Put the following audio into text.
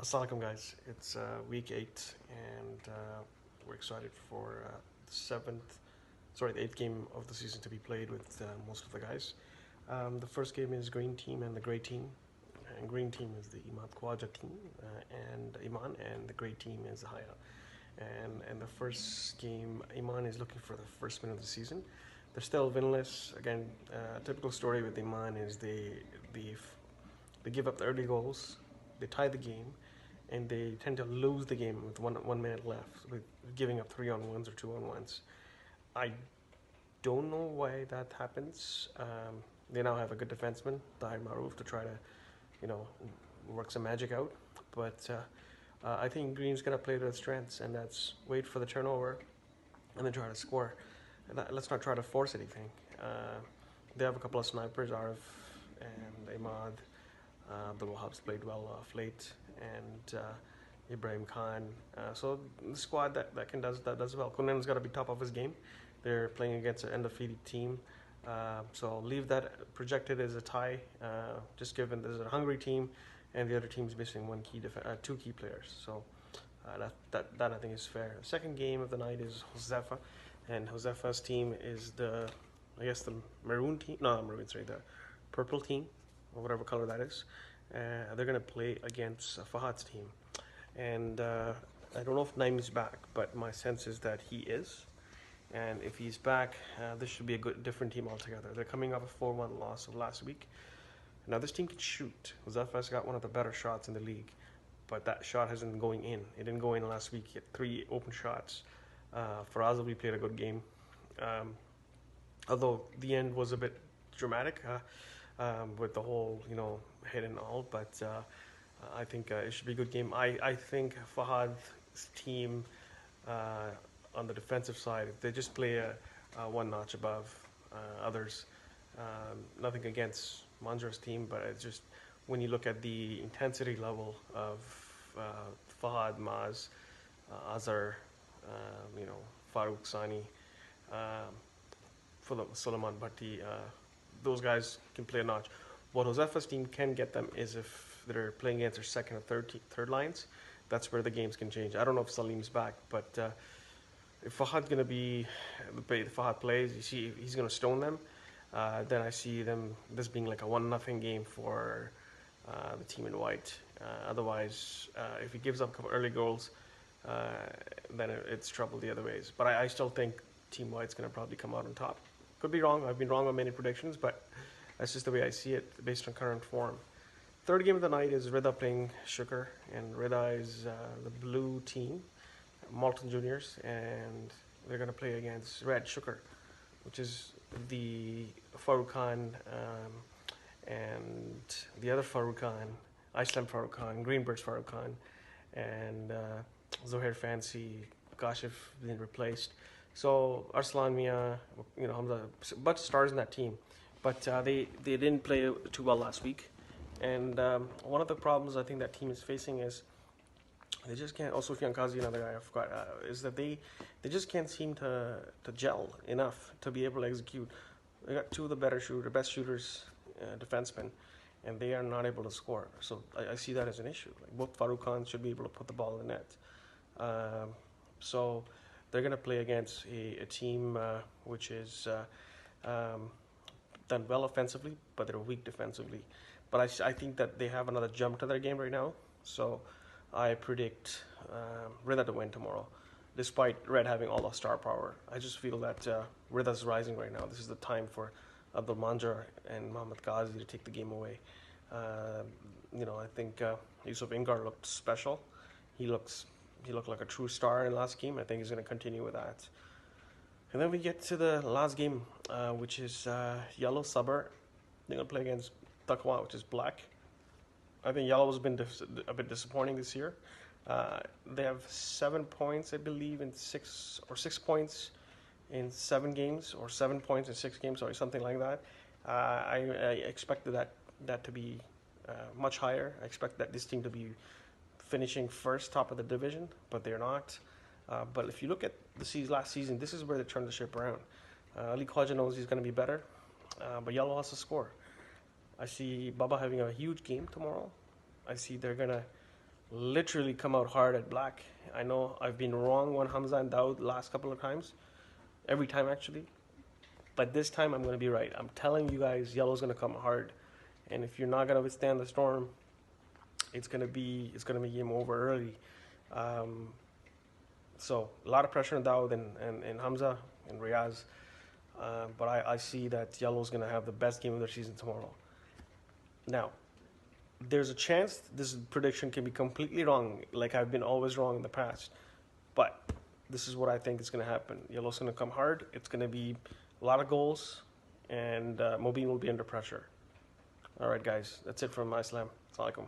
Assalamualaikum guys, it's week 8 and we're excited for the 8th game of the season to be played with most of the guys. The first game is Green Team and the Grey Team. And Green Team is the Iman Khwaja team and Iman, and the Grey Team is the Haya. And the first game, Iman is looking for the first win of the season. They're still winless. Again, typical story with Iman is they give up the early goals, they tie the game, and they tend to lose the game with 1 minute left, with giving up 3-on-1s or 2-on-1s. I don't know why that happens. They now have a good defenseman, Tahir Maroof, to try to, work some magic out. But I think Green's gonna play to their strengths, and that's wait for the turnover, and then try to score. Let's not try to force anything. They have a couple of snipers, Arif and Ahmad. Abdul Wahab's played well off late, and Ibrahim Khan. So the squad that does well. Kunan's got to be top of his game. They're playing against an undefeated team, so I'll leave that projected as a tie. Just given there's a hungry team, and the other team's missing two key players. So that I think is fair. The second game of the night is Josefa, and Josefa's team is the maroon team. No, not maroon. Sorry, the purple team, or whatever color that is. They're going to play against Fahad's team. And I don't know if Naim's back, but my sense is that he is. And if he's back, this should be a different team altogether. They're coming off a 4-1 loss of last week. Now, this team can shoot. Zafa's got one of the better shots in the league, but that shot hasn't been going in. It didn't go in last week. He had 3 open shots. Farazali played a good game. Although the end was a bit dramatic. With the whole, hit and all, but I think it should be a good game. I think Fahad's team on the defensive side, if they just play one notch above others, nothing against Manjur's team, but it's just when you look at the intensity level of Fahad, Maz, Azhar, Farooq Sani, Suleiman Bhatti, those guys can play a notch. What Josefa's team can get them is if they're playing against their second or third lines. That's where the games can change. I don't know if Salim's back, but if Fahad's going to be the way Fahad plays, you see he's going to stone them. Then I see this being like a 1-0 game for the team in white. Otherwise, if he gives up a couple early goals, then it's trouble the other ways. But I still think Team White's going to probably come out on top. Could be wrong. I've been wrong on many predictions, but that's just the way I see it based on current form. Third game of the night is Rida playing Shukar, and Rida is the blue team, Malton Juniors, and they're going to play against Red Shukar, which is the Farooq Khan and the other Farooq Khan, Iceland Farooq Khan, Greenberg's Farooq Khan, and Zohair Fancy, Kashif being replaced. So Arslan Mia, Hamza, a bunch of stars in that team, but they didn't play too well last week. And one of the problems I think that team is facing is they just can't. Also, Sufyan Kazi, another guy I forgot, is that they just can't seem to gel enough to be able to execute. They got two of the best shooters, defensemen, and they are not able to score. So I see that as an issue. Like both Farooq Khan should be able to put the ball in the net. So they're going to play against a team which is done well offensively, but they're weak defensively. But I think that they have another jump to their game right now. So I predict Rida to win tomorrow, despite Red having all the star power. I just feel that Rida's rising right now. This is the time for Abdul Manjur and Mohammad Ghazi to take the game away. I think Yusuf Ingar looked special. He looked like a true star in the last game. I think he's going to continue with that. And then we get to the last game, which is Yellow Sabar. They're going to play against Taqwa, which is black. I think Yellow has been a bit disappointing this year. They have 7 points, I believe, in 6 points in 7 games, or 7 points in 6 games, or something like that. I expected that to be much higher. I expect that this team to be finishing first, top of the division, but they're not. But if you look at the last season, this is where they turned the ship around. Ali Khwaja knows he's going to be better, but Yellow has to score. I see Baba having a huge game tomorrow. I see they're going to literally come out hard at black. I know I've been wrong on Hamza and Daud last couple of times, every time actually, but this time I'm going to be right. I'm telling you guys, yellow's going to come hard, and if you're not going to withstand the storm, it's going to be game over early. Um, so a lot of pressure on Daud and Hamza and Riaz, but I see that yellow's going to have the best game of their season tomorrow. Now, there's a chance this prediction can be completely wrong, like I've been always wrong in the past. But this is what I think is going to happen. Yellow's going to come hard. It's going to be a lot of goals, and Mobeen will be under pressure. All right, guys, that's it from my slam. Assalamu alaikum.